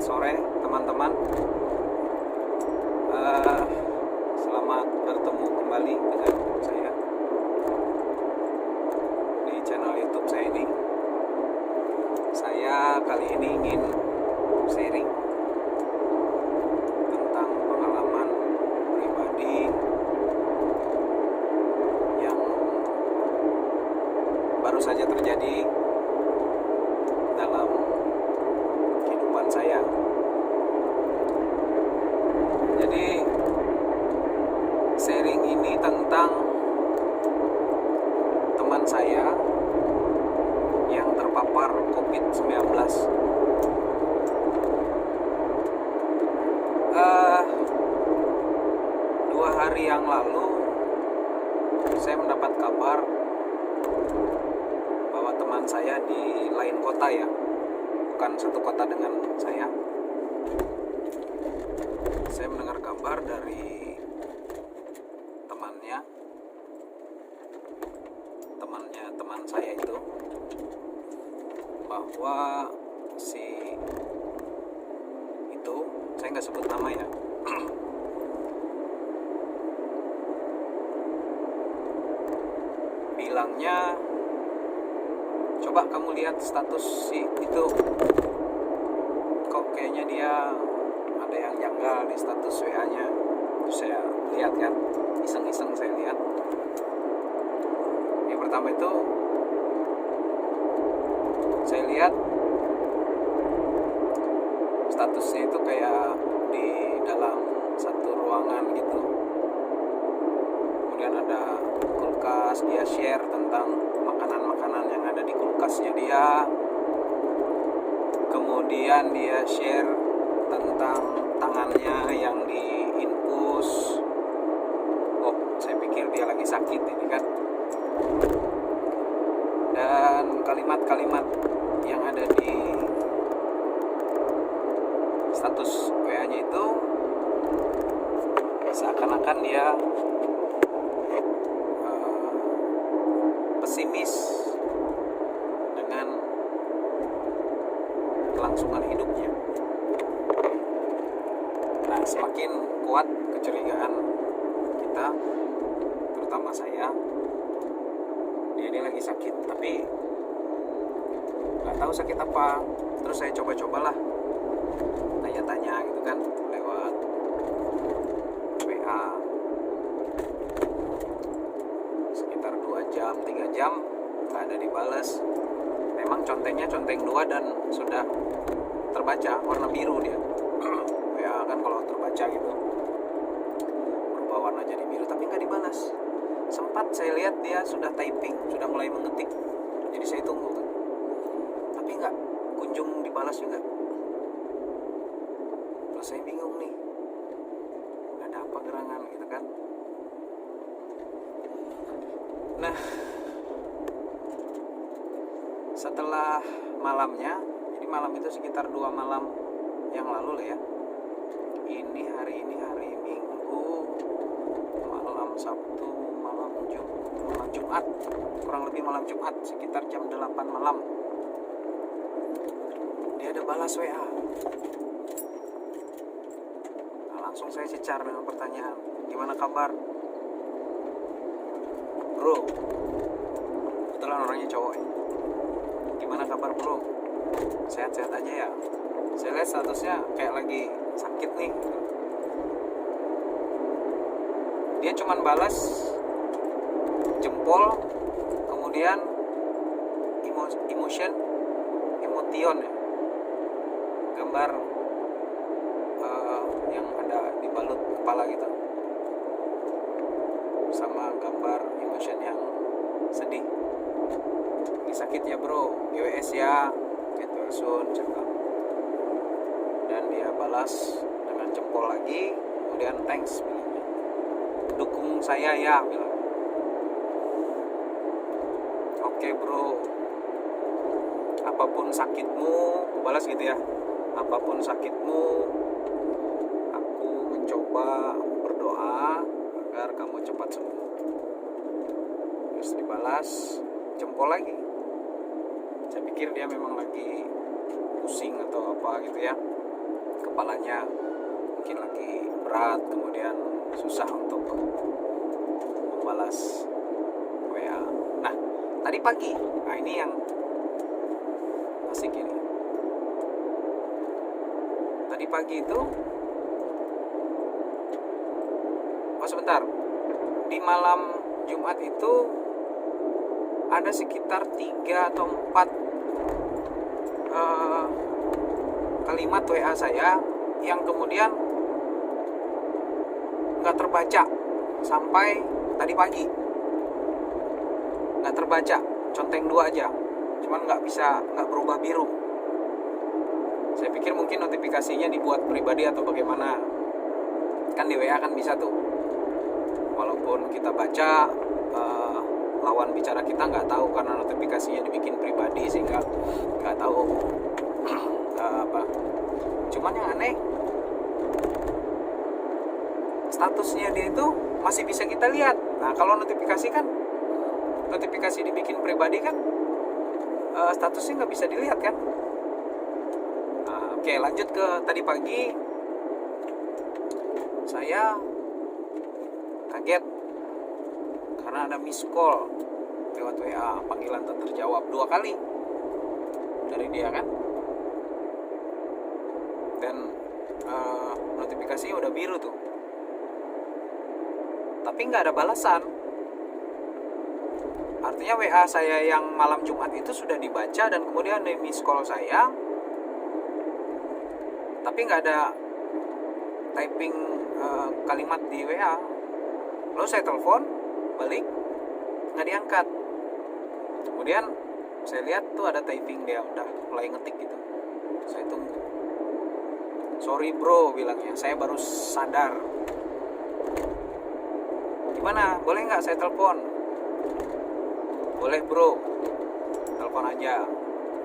sore teman-teman. Selamat bertemu kembali dengan saya di channel YouTube saya ini. Saya kali ini ingin sharing tentang pengalaman pribadi yang baru saja terjadi dalam kehidupan saya. Jadi sharing ini tentang teman saya yang terpapar COVID-19. 2 hari yang lalu saya mendapat kabar bahwa teman saya di lain kota, ya, bukan satu kota dengan saya. Saya mendengar kabar dari teman saya itu, bahwa si itu, saya nggak sebut nama ya, bilangnya, coba kamu lihat status si itu, kok kayaknya dia ada yang janggal di status WA-nya. Terus saya lihat kan, iseng-iseng saya lihat. Yang pertama itu saya lihat statusnya itu kayak di dalam satu ruangan gitu. Kemudian ada kulkas, dia share tentang makanan-makanan yang ada di kulkasnya dia. Kemudian dia share tentang tangannya yang diinfus. Oh, saya pikir dia lagi sakit ini kan. Dan kalimat-kalimat yang ada di status WA-nya itu seakan-akan dia pesimis dengan kelangsungan hidupnya. Nah, semakin kuat kecurigaan kita, terutama saya, dia lagi sakit, tapi nggak tahu sakit apa. Terus saya coba-cobalah tanya-tanya gitu kan lewat WA sekitar 2 jam 3 jam nggak ada dibales. Memang contengnya conteng 2 dan sudah terbaca warna biru dia. WA kan kalau terbaca gitu berubah warna jadi biru, tapi nggak dibalas. Sempat saya lihat dia sudah typing, sudah mulai mengetik, jadi saya tunggu kan, tapi nggak kunjung dibalas juga. Terus saya bingung nih, ada apa gerangan gitu kan. Nah, setelah malamnya, jadi malam itu sekitar 2 malam yang lalu lah ya. Hari ini hari Minggu, malam Sabtu, malam Jumat, kurang lebih malam Jumat, sekitar jam 8 malam. Dia ada balas WA. Nah, langsung saya cecar dengan pertanyaan, gimana kabar? Bro, kebetulan orangnya cowok ya. Gimana kabar bro? Sehat-sehat aja ya? Saya lihat statusnya kayak lagi sakit nih. Dia cuman balas jempol, kemudian emotion ya, gambar yang ada di balut kepala gitu, sama gambar emotion yang sedih. Ini sakit ya bro, GWS ya, get well soon, cakap. Dan dia balas dengan jempol lagi, kemudian thanks bilangnya, dukung saya ya bilang. Oke bro, apapun sakitmu, balas gitu ya, apapun sakitmu, aku mencoba berdoa agar kamu cepat sembuh. Terus dibalas jempol lagi. Saya pikir dia memang lagi pusing atau apa gitu ya. kepalanya mungkin lagi berat, kemudian susah untuk membalas WA. Nah, tadi pagi, nah ini yang asik ini. Tadi pagi itu, sebentar, di malam Jumat itu ada sekitar 3 atau 4 kalimat WA saya yang kemudian nggak terbaca sampai tadi pagi. Nggak terbaca, conteng 2 aja, cuman nggak berubah biru. Saya pikir mungkin notifikasinya dibuat pribadi atau bagaimana. Kan di WA kan bisa tuh, walaupun kita baca, lawan bicara kita nggak tahu karena notifikasinya dibikin pribadi sehingga nggak tahu apa. Cuman yang aneh, statusnya dia itu masih bisa kita lihat. Nah, kalau notifikasi dibikin pribadi kan, statusnya nggak bisa dilihat kan. Oke, lanjut ke tadi pagi. Saya kaget karena ada miss call lewat WA, panggilan tak terjawab 2 kali dari dia kan. Dan notifikasinya udah biru tuh, tapi nggak ada balasan. Artinya WA saya yang malam Jumat itu sudah dibaca dan kemudian ada miss call saya, tapi nggak ada typing kalimat di WA. Lalu saya telepon balik, nggak diangkat. Kemudian saya lihat tuh ada typing, dia udah mulai ngetik gitu. Saya tunggu. Sorry bro, bilangnya, saya baru sadar. Gimana, boleh nggak saya telepon? Boleh bro, telepon aja.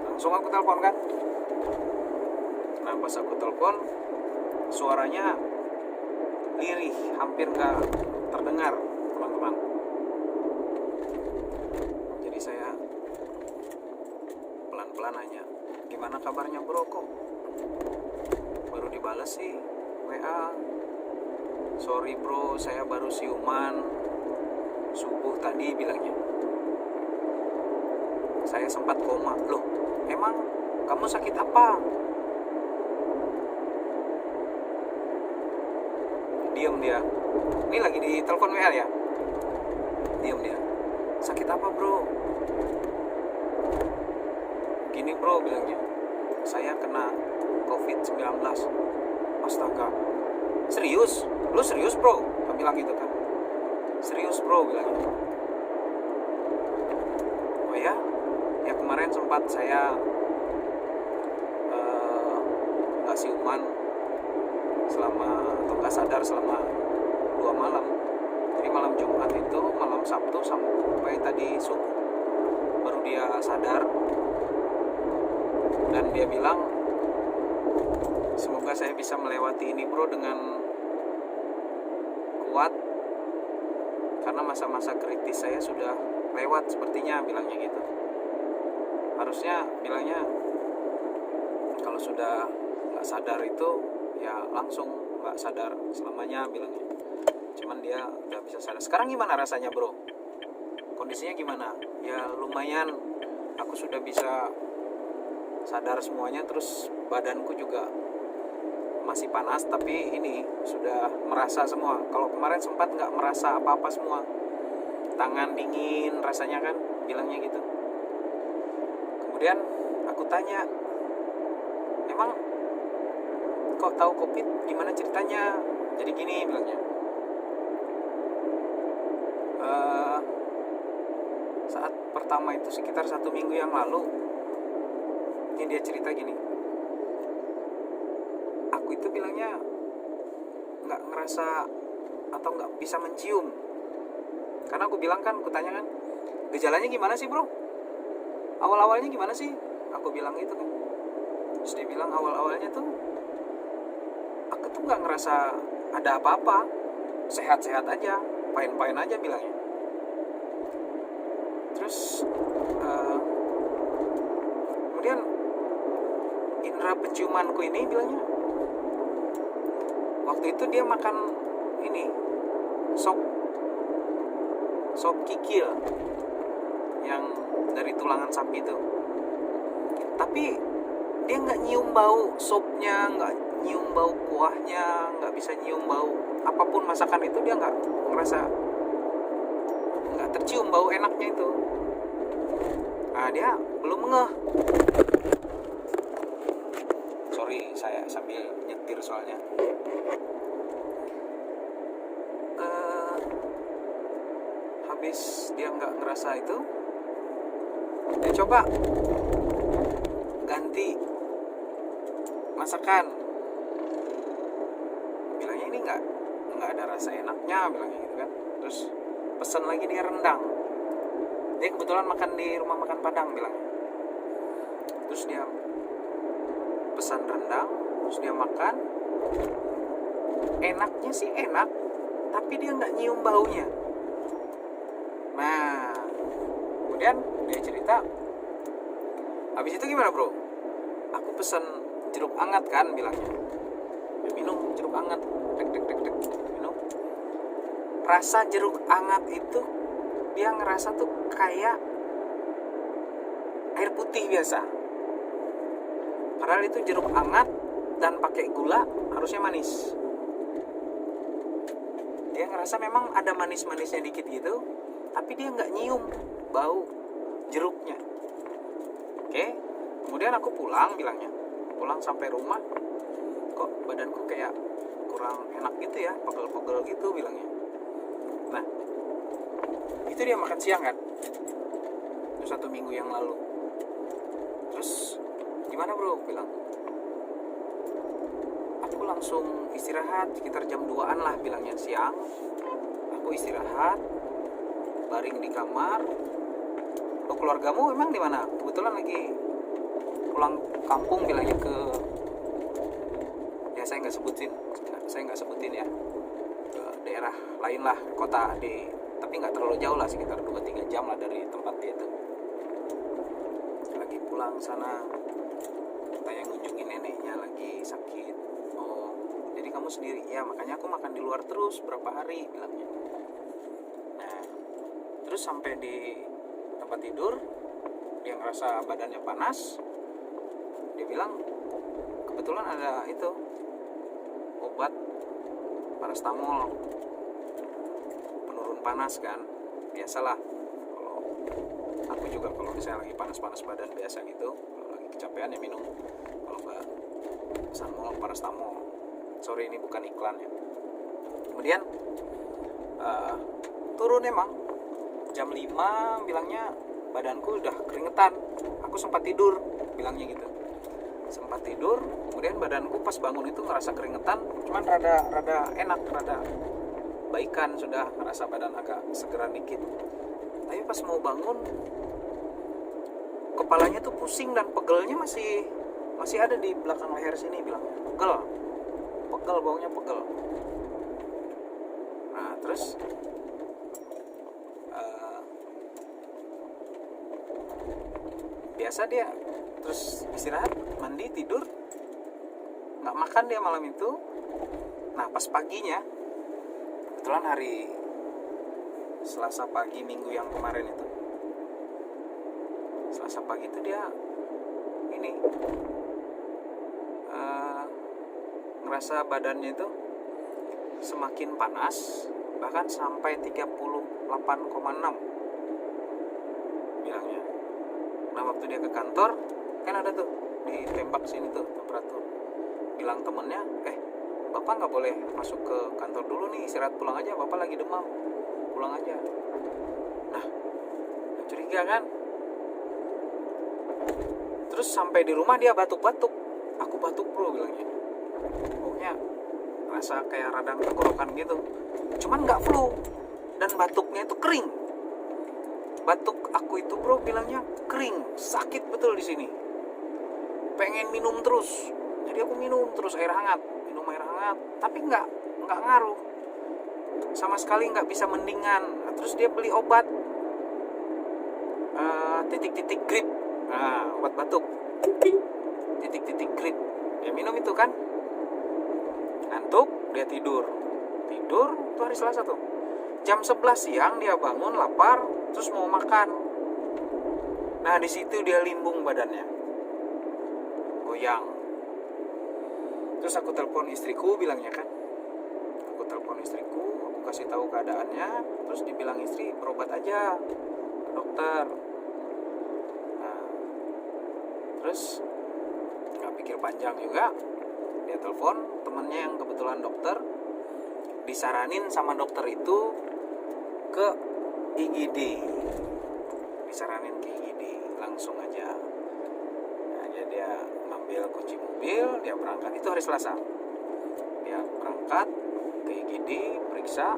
Langsung aku telepon kan. Nah, pas aku telepon, suaranya lirih, hampir nggak terdengar, teman-teman. Jadi saya pelan-pelan nanya, gimana kabarnya bro, kok baru dibales sih WA? Sorry bro, saya baru siuman subuh tadi, bilangnya. Saya sempat koma. Loh, emang kamu sakit apa? Diam dia. Ini lagi di telepon WA ya. Diam dia. Sakit apa bro? Gini bro, bilangnya, saya kena COVID-19. Astaga. Serius? Lu serius bro? Dia bilang gitu kan. Serius bro, bilangnya. Oh ya? Ya kemarin sempat saya gak siuman selama, atau gak sadar selama 2 malam. Jadi malam Jumat itu, malam Sabtu sampai tadi subuh baru dia sadar. Dan dia bilang, semoga saya bisa melewati ini bro dengan kuat, karena masa-masa kritis saya sudah lewat sepertinya, bilangnya gitu. Harusnya bilangnya kalau sudah gak sadar itu ya langsung gak sadar selamanya, bilangnya. Cuman dia udah bisa sadar. Sekarang gimana rasanya bro? Kondisinya gimana? Ya lumayan, aku sudah bisa sadar semuanya, terus badanku juga masih panas, tapi ini sudah merasa semua. Kalau kemarin sempat gak merasa apa-apa semua, tangan dingin rasanya kan, bilangnya gitu. Kemudian aku tanya, emang kok tahu COVID, gimana ceritanya? Jadi gini, bilangnya, saat pertama itu sekitar 1 minggu yang lalu, ini dia cerita gini, aku itu bilangnya gak ngerasa atau gak bisa mencium. Karena aku bilang kan, aku tanya kan, gejalanya gimana sih bro? Awal-awalnya gimana sih? Aku bilang gitu kan. Terus dia bilang awal-awalnya tuh aku tuh gak ngerasa ada apa-apa, sehat-sehat aja, fine-fine aja, bilangnya. Terus kemudian indera penciumanku ini, bilangnya, waktu itu dia makan ini sop kikil yang dari tulangan sapi itu, tapi dia nggak nyium bau sopnya, nggak nyium bau kuahnya, nggak bisa nyium bau apapun masakan itu, dia nggak ngerasa, nggak tercium bau enaknya itu. Nah, dia belum ngeh. Sorry, saya sambil nyetir soalnya. Habis dia nggak ngerasa itu, dia coba ganti masakan. Bilangnya ini nggak ada rasa enaknya, bilangnya gitu kan. Terus pesan lagi dia rendang. Dia kebetulan makan di rumah makan Padang bilangnya. Terus dia pesan rendang, terus dia makan. Enaknya sih enak, tapi dia nggak nyium baunya. Nah, kemudian dia cerita, habis itu gimana bro? Aku pesan jeruk hangat kan bilangnya. Ya, minum jeruk hangat, dek, minum. Rasa jeruk hangat itu dia ngerasa tuh kayak air putih biasa. Padahal itu jeruk hangat dan pakai gula, harusnya manis. Dia ngerasa memang ada manis-manisnya dikit gitu, tapi dia nggak nyium bau jeruknya. Oke, kemudian aku pulang bilangnya. Pulang sampai rumah, kok badanku kayak kurang enak gitu ya, pegel-pegel gitu bilangnya. Nah, itu dia makan siang kan, itu 1 minggu yang lalu. Terus gimana bro, bilang aku langsung istirahat sekitar jam 2an lah bilangnya, siang aku istirahat, baring di kamar. Oh, keluargamu emang di mana? Kebetulan lagi pulang kampung bilangnya ke, ya saya nggak sebutin ya, ke daerah lain lah, kota di, tapi nggak terlalu jauh lah, sekitar 2-3 jam lah dari tempat dia itu. Lagi pulang sana, katanya ngunjungin neneknya lagi sakit. Oh, jadi kamu sendiri? Ya, makanya aku makan di luar terus berapa hari bilangnya. Nah, terus sampai di tempat tidur, dia ngerasa badannya panas. Dia bilang kebetulan ada itu obat paracetamol penurun panas kan, biasalah kalau aku juga kalau misalnya lagi panas-panas badan biasa gitu, kalau lagi kecapean ya minum, kalau nggak paracetamol. Sorry, ini bukan iklan ya. Kemudian turun emang jam 5 bilangnya badanku udah keringetan. Aku sempat tidur bilangnya gitu, sempat tidur. Kemudian badanku pas bangun itu ngerasa keringetan, cuman rada enak, rada baikan, sudah ngerasa badan agak segeran dikit. Tapi pas mau bangun, kepalanya tuh pusing dan pegelnya masih ada di belakang leher sini bilangnya. Pegel, baunya pegel. Nah, terus biasa dia terus istirahat, mandi, tidur, nggak makan dia malam itu. Nah, pas paginya, kebetulan hari Selasa pagi minggu yang kemarin itu, Selasa pagi itu dia ini ngerasa badannya itu semakin panas, bahkan sampai 38,6 bilangnya. Nah, waktu dia ke kantor kan ada tuh ditembak sini tuh temperatur. Bilang temennya, bapak nggak boleh masuk ke kantor dulu nih, istirahat, pulang aja, bapak lagi demam, pulang aja. Nah, curiga kan. Terus sampai di rumah dia batuk-batuk. Aku batuk bro bilangnya, pokoknya rasa kayak radang tenggorokan gitu, cuman nggak flu, dan batuknya itu kering. Batuk aku itu bro bilangnya kering, sakit betul di sini, pengen minum terus. Jadi aku minum terus air hangat, tapi nggak ngaruh sama sekali, nggak bisa mendingan. Nah, terus dia beli obat titik-titik grip, obat batuk titik-titik grip. Dia minum itu kan, ngantuk, dia tidur itu hari Selasa tuh. Jam 11 siang dia bangun lapar, terus mau makan. Nah di situ dia limbung badannya, goyang. Terus aku telepon istriku, bilangnya kan, aku telepon istriku, aku kasih tahu keadaannya. Terus dibilang istri, berobat aja ke dokter. Nah, terus nggak pikir panjang juga, dia telepon temannya yang kebetulan dokter, disaranin sama dokter itu ke IGD, disaranin ke IGD langsung aja. Nah, jadi dia ngambil kunci mobil, dia berangkat. Itu hari Selasa, dia berangkat ke IGD, periksa.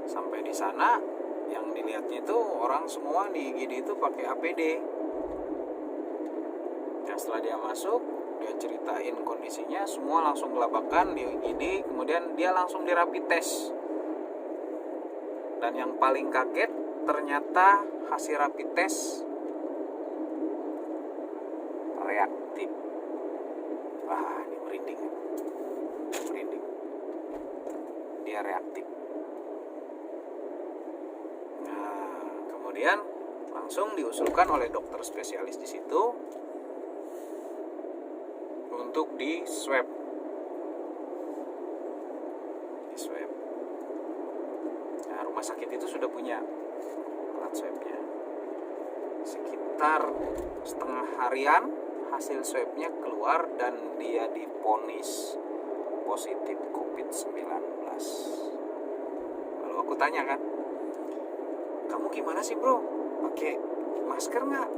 Sampai di sana yang dilihatnya itu orang semua di IGD itu pakai APD. Nah, setelah dia masuk, dia ceritain kondisinya, semua langsung gelabakan di IGD. Kemudian dia langsung di rapid test. Dan yang paling kaget, ternyata hasil rapid test reaktif. Wah, ini merinding. Dia reaktif. Nah, kemudian langsung diusulkan oleh dokter spesialis di situ untuk di swab. Nah, rumah sakit itu sudah punya alat swabnya. Sekitar setengah harian hasil swabnya keluar dan dia divonis positif COVID-19. Lalu aku tanya kan, kamu gimana sih bro? Pakai masker nggak?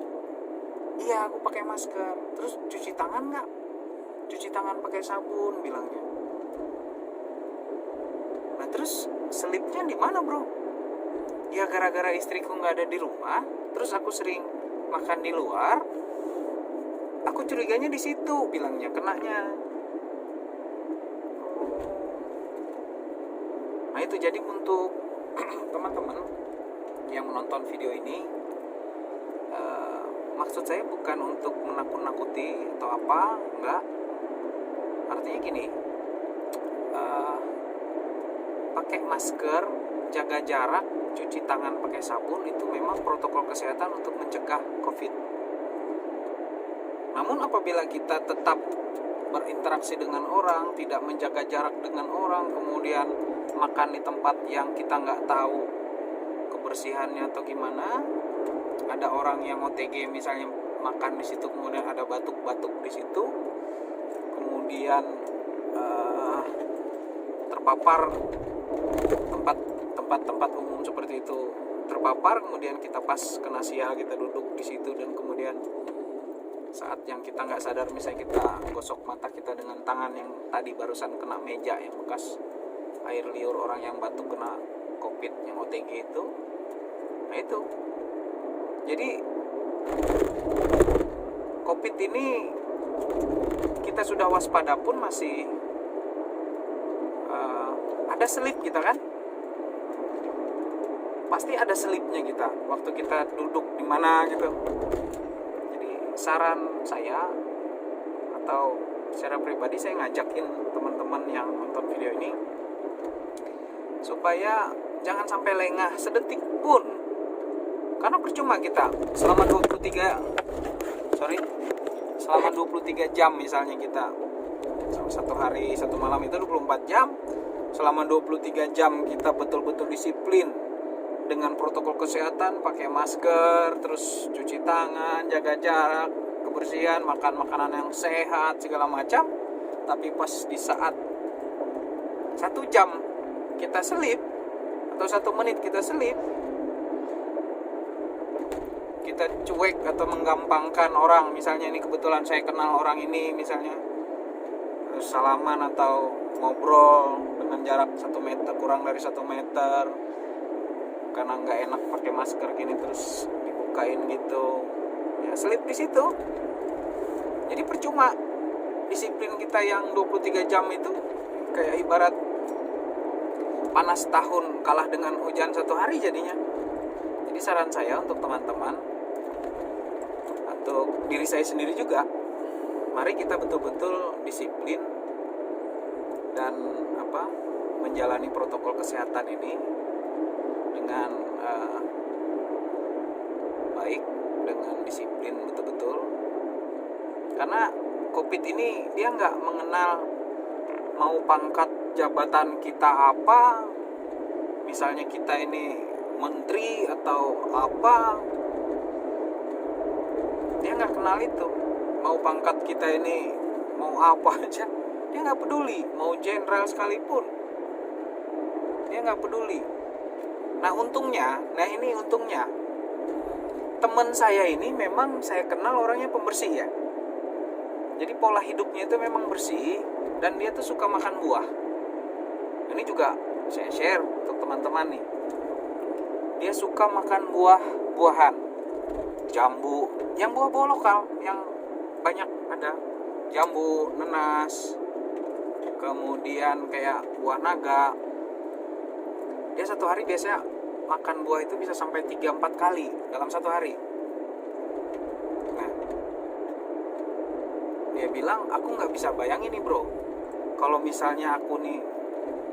Iya, aku pakai masker. Terus cuci tangan nggak? Cuci tangan pakai sabun, bilangnya. Nah terus selipnya di mana bro? Ya gara-gara istriku nggak ada di rumah, terus aku sering makan di luar, aku curiganya di situ, bilangnya kenanya. Nah itu jadi untuk teman-teman yang menonton video ini, maksud saya bukan untuk menakut-nakuti atau apa, enggak. Artinya gini, pakai masker, jaga jarak, cuci tangan pakai sabun itu memang protokol kesehatan untuk mencegah COVID. Namun apabila kita tetap berinteraksi dengan orang, tidak menjaga jarak dengan orang, kemudian makan di tempat yang kita nggak tahu kebersihannya atau gimana, ada orang yang OTG misalnya makan di situ, kemudian ada batuk-batuk di situ, kemudian terpapar tempat umum seperti itu, terpapar, kemudian kita pas kena sial, kita duduk di situ, dan kemudian saat yang kita nggak sadar, misalnya kita gosok mata kita dengan tangan yang tadi barusan kena meja yang bekas air liur orang yang batuk kena COVID yang OTG itu. Nah itu, jadi COVID ini kita sudah waspada pun masih ada selip kita kan, pasti ada selipnya kita waktu kita duduk di mana gitu. Jadi saran saya atau secara pribadi saya ngajakin teman-teman yang nonton video ini supaya jangan sampai lengah sedetik pun, karena percuma kita selama 23 jam misalnya, kita satu hari satu malam itu 24 jam, selama 23 jam kita betul-betul disiplin dengan protokol kesehatan, pakai masker, terus cuci tangan, jaga jarak, kebersihan, makan makanan yang sehat, segala macam. Tapi pas di saat 1 jam kita selip, atau 1 menit kita selip, kita cuek atau menggampangkan orang. Misalnya ini kebetulan saya kenal orang ini misalnya, terus salaman atau ngobrol dengan jarak 1 meter, kurang dari 1 meter, karena nggak enak pakai masker gini, terus dibukain gitu, ya selip di situ. Jadi percuma disiplin kita yang 23 jam itu kayak ibarat panas tahun kalah dengan hujan 1 hari jadinya. Jadi saran saya untuk teman-teman, untuk diri saya sendiri juga, mari kita betul-betul disiplin dan menjalani protokol kesehatan ini dengan baik, dengan disiplin betul-betul. Karena COVID ini dia nggak mengenal mau pangkat jabatan kita apa, misalnya kita ini menteri atau apa, dia nggak kenal itu. Mau pangkat kita ini mau apa aja, dia nggak peduli. Mau jenderal sekalipun, dia nggak peduli. Nah ini untungnya teman saya ini memang saya kenal orangnya pembersih ya. Jadi pola hidupnya itu memang bersih, dan dia tuh suka makan buah. Ini juga saya share untuk teman-teman nih. Dia suka makan buah-buahan, jambu, yang buah-buah lokal, yang banyak ada. Jambu, nenas, kemudian kayak buah naga. Dia satu hari biasanya makan buah itu bisa sampai 3-4 kali dalam satu hari. Nah, dia bilang, aku gak bisa bayangin nih bro, kalau misalnya aku nih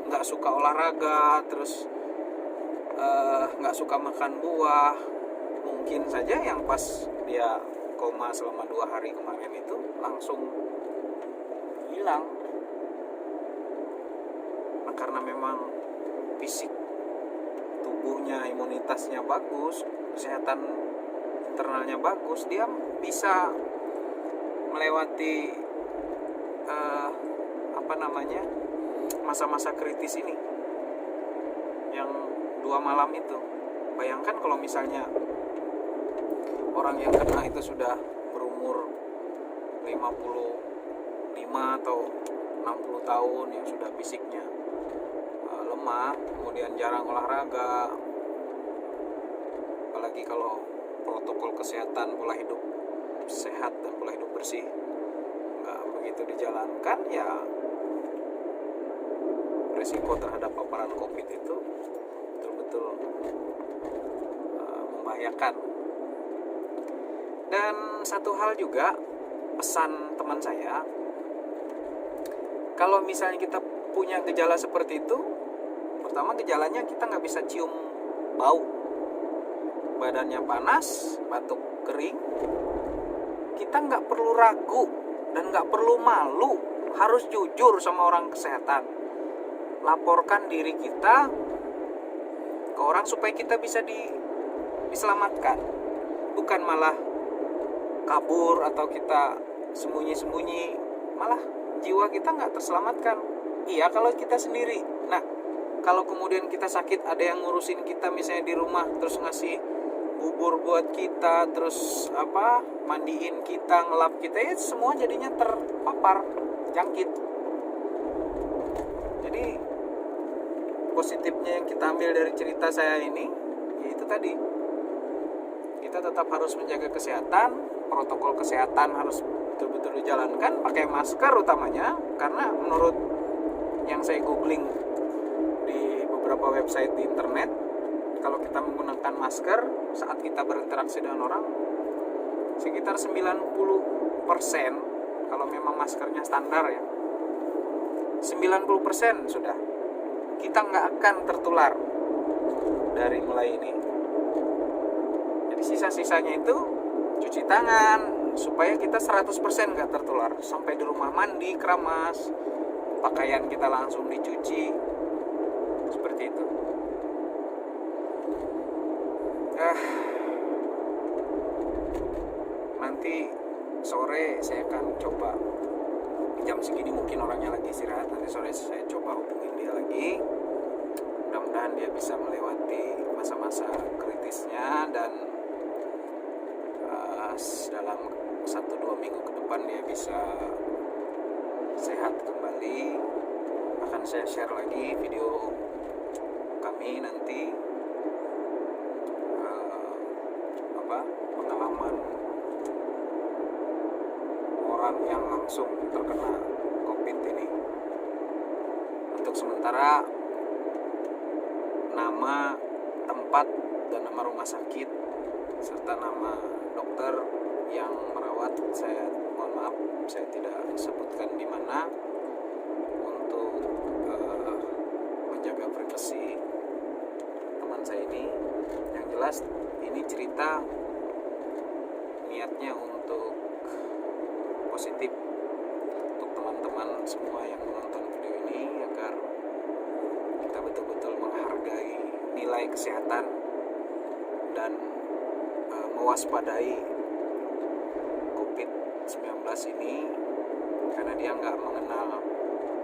gak suka olahraga, terus gak suka makan buah, mungkin saja yang pas dia koma selama 2 hari kemarin itu langsung hilang. Nah, karena memang fisik tubuhnya, imunitasnya bagus, kesehatan internalnya bagus, dia bisa melewati masa-masa kritis ini yang 2 malam itu. Bayangkan kalau misalnya orang yang kena itu sudah berumur 55 atau 60 tahun, yang sudah fisiknya lemah, kemudian jarang olahraga, apalagi kalau protokol kesehatan, pola hidup sehat dan pola hidup bersih nggak begitu dijalankan, ya risiko terhadap paparan COVID itu betul-betul membahayakan. Dan satu hal juga, pesan teman saya, kalau misalnya kita punya gejala seperti itu, pertama gejalanya kita nggak bisa cium bau, badannya panas, batuk kering, kita nggak perlu ragu dan nggak perlu malu, harus jujur sama orang kesehatan. Laporkan diri kita ke orang supaya kita bisa diselamatkan, bukan malah kabur atau kita sembunyi-sembunyi, malah jiwa kita nggak terselamatkan. Iya kalau kita sendiri. Nah, kalau kemudian kita sakit, ada yang ngurusin kita misalnya di rumah, terus ngasih bubur buat kita, terus mandiin kita, ngelap kita, ya semua jadinya terpapar, jangkit. Jadi positifnya yang kita ambil dari cerita saya ini, yaitu tadi, kita tetap harus menjaga kesehatan, protokol kesehatan harus betul-betul dijalankan, pakai masker utamanya, karena menurut yang saya googling di beberapa website di internet, kalau kita menggunakan masker saat kita berinteraksi dengan orang, sekitar 90%, kalau memang maskernya standar ya, 90% sudah kita nggak akan tertular dari mulai ini. Jadi sisa-sisanya itu cuci tangan supaya kita 100% nggak tertular. Sampai di rumah mandi, keramas, pakaian kita langsung dicuci, seperti itu. Nanti sore saya akan coba, jam segini mungkin orangnya lagi istirahat, nanti sore saya coba hubungin dia lagi. Mudah-mudahan dia bisa melewati masa-masa kritisnya, dan dalam 1-2 minggu ke depan dia bisa sehat kembali. Akan saya share lagi video kami nanti, pengalaman orang yang langsung terkena COVID ini. Untuk sementara, nama, tempat, dan nama rumah sakit serta nama dokter yang merawat, saya mohon maaf, saya tidak sebutkan di mana, untuk jelas ini cerita niatnya untuk positif untuk teman-teman semua yang menonton video ini, agar kita betul-betul menghargai nilai kesehatan dan mewaspadai COVID-19 ini, karena dia nggak mengenal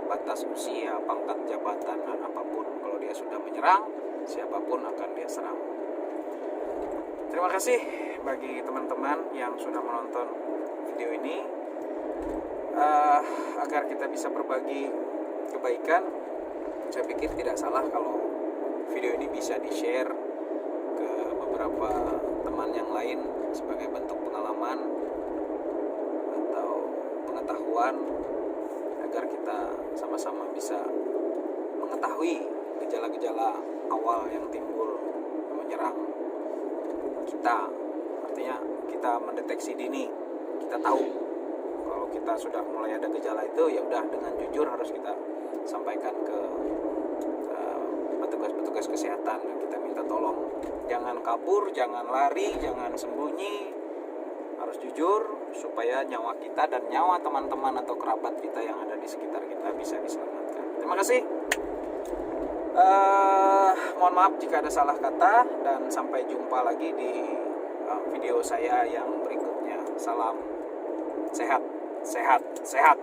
batas usia, pangkat jabatan, dan apapun. Kalau dia sudah menyerang, siapapun akan dia serang. Terima kasih bagi teman-teman yang sudah menonton video ini. Agar kita bisa berbagi kebaikan, saya pikir tidak salah kalau video ini bisa di-share ke beberapa teman yang lain sebagai bentuk pengalaman atau pengetahuan, agar kita sama-sama bisa mengetahui gejala-gejala awal yang timbul menyerang kita. Artinya kita mendeteksi dini, kita tahu kalau kita sudah mulai ada gejala itu, ya udah dengan jujur harus kita sampaikan ke petugas-petugas kesehatan dan kita minta tolong. Jangan kabur, jangan lari, jangan sembunyi, harus jujur supaya nyawa kita dan nyawa teman-teman atau kerabat kita yang ada di sekitar kita bisa diselamatkan. Terima kasih. Mohon maaf jika ada salah kata, dan sampai jumpa lagi di video saya yang berikutnya. Salam sehat, sehat, sehat.